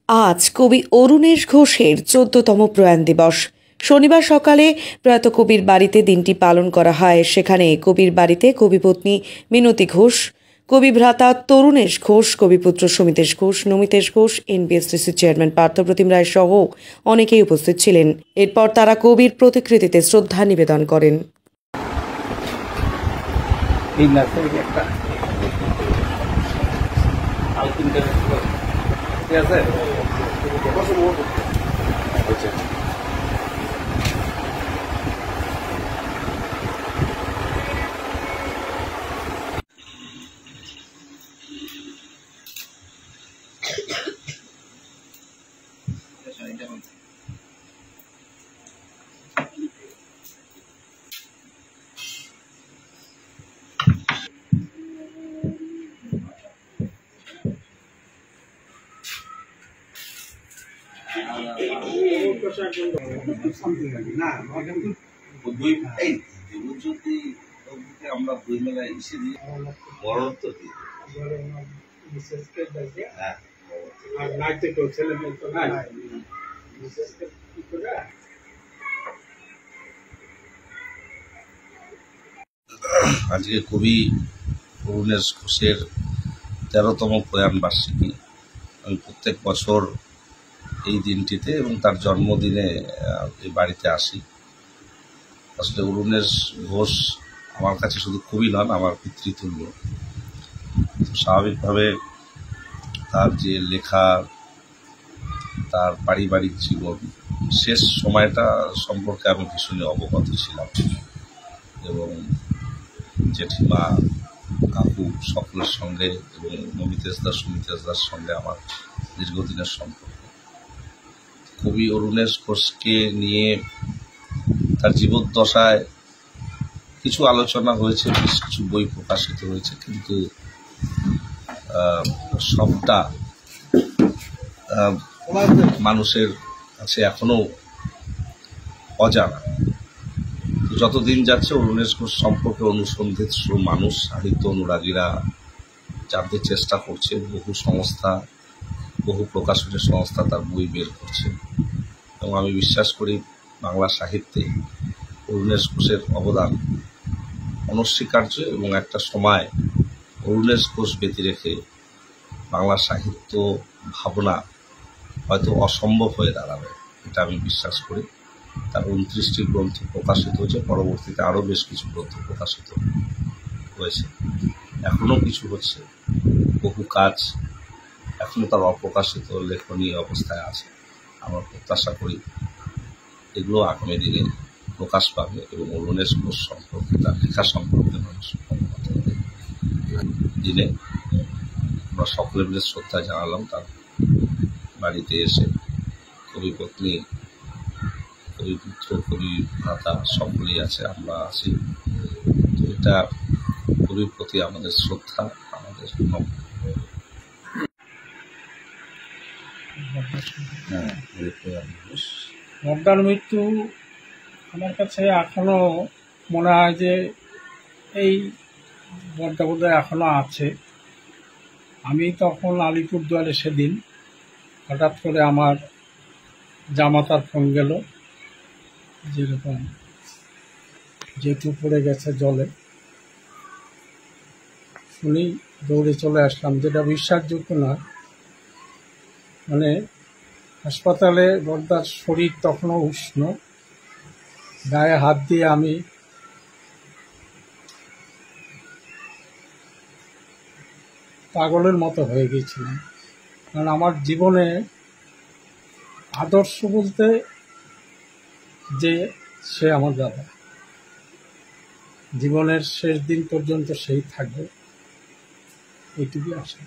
আজ কবি অরুণেশ ঘোষের ১৪তম প্রয়াণ দিবস। শনিবার সকালে প্রয়াত কবির বাড়িতে দিনটি পালন করা হয়। সেখানে কবির বাড়িতে কবিপত্নী মিনতি ঘোষ, কবি ভ্রাতা তরুণেশ ঘোষ, কবিপুত্র সুমিতেশ ঘোষ, নমিতেশ ঘোষ, এনবিএসটিসির চেয়ারম্যান পার্থপ্রতিম রায় সহ অনেকেই উপস্থিত ছিলেন। এরপর তারা কবির প্রতিকৃতিতে শ্রদ্ধা নিবেদন করেন। আমরা বই মেলায় এসে দিই বড়ত্ব দিই আজকে কবি অরুণেশ ঘোষের ১৩তম প্রয়াণ বার্ষিকী। আমি প্রত্যেক বছর এই দিনটিতে এবং তার জন্মদিনে এই বাড়িতে আসি। আসলে অরুণেশ ঘোষ আমার কাছে শুধু কবি নন, আমার পিতৃতুল্য। স্বাভাবিকভাবে তার যে লেখা, তার পারিবারিক জীবন, শেষ সময়টা সম্পর্কে আমি ভীষণই অবগত ছিলাম এবং জেঠিমা, কাকু সকলের সঙ্গে এবং নমিতেশ দাস, সুমিতেশ দাস সঙ্গে আমার দীর্ঘদিনের সম্পর্ক। কবি অরুণেশ ঘোষকে নিয়ে তার জীবদ্দশায় কিছু আলোচনা হয়েছে, বেশ কিছু বই প্রকাশিত হয়েছে, কিন্তু সবটা মানুষের কাছে এখনো অজানা। যতদিন যাচ্ছে অরুণেশ ঘোষ সম্পর্কে অনুসন্ধিৎসু মানুষ, সাহিত্য অনুরাগীরা জানতে চেষ্টা করছে। বহু সংস্থা, বহু প্রকাশনের সংস্থা তার বই বের করছে এবং আমি বিশ্বাস করি বাংলা সাহিত্যে অরুণেশ ঘোষের অবদান অনস্বীকার্য এবং একটা সময় অরুণেশ ঘোষ ব্যতি রেখে বাংলা সাহিত্য ভাবনা হয়তো অসম্ভব হয়ে দাঁড়াবে, এটা আমি বিশ্বাস করি। তার ২৯টি গ্রন্থ প্রকাশিত হয়েছে, পরবর্তীতে আরও বেশ কিছু গ্রন্থ প্রকাশিত হয়েছে, এখনও কিছু হচ্ছে। বহু কাজ এখনও তার অপ্রকাশিত লেখনীয় অবস্থায় আছে। আমরা প্রত্যাশা করি এগুলো আগামী দিনে প্রকাশ পাবে এবং অরুণেশ ঘোষ সম্পর্কে, তার লেখা সম্পর্কে মানুষ অবগত হবে। দিনে আমরা সকলে মিলে শ্রদ্ধা জানালাম তার বাড়িতে এসে। কবিপত্নী, কবিপুত্র, কবি ভ্রাতা সকলেই আছে, আমরা আছি। তো এটা কবির প্রতি আমাদের শ্রদ্ধা, আমাদের বর্দার মৃত্যু আমার কাছে এখনো মনে হয় যে এই বর্দা বোধহয় এখনো আছে। আমি তখন আলিপুরদুয়ারে সেদিন হঠাৎ করে আমার জামাতার ফোন গেল, যেরকম জেঠু পড়ে গেছে জলে। শুনি দৌড়ে চলে আসলাম, যেটা বিশ্বাসযোগ্য না। মানে হাসপাতালে বর্দার শরীর তখনও উষ্ণ, গায়ে হাত দিয়ে আমি পাগলের মতো হয়ে গেছিলাম। কারণ আমার জীবনে আদর্শ বলতে যে সে আমার দাদা, জীবনের শেষ দিন পর্যন্ত সেই থাকবে, এইটুকুই আশা।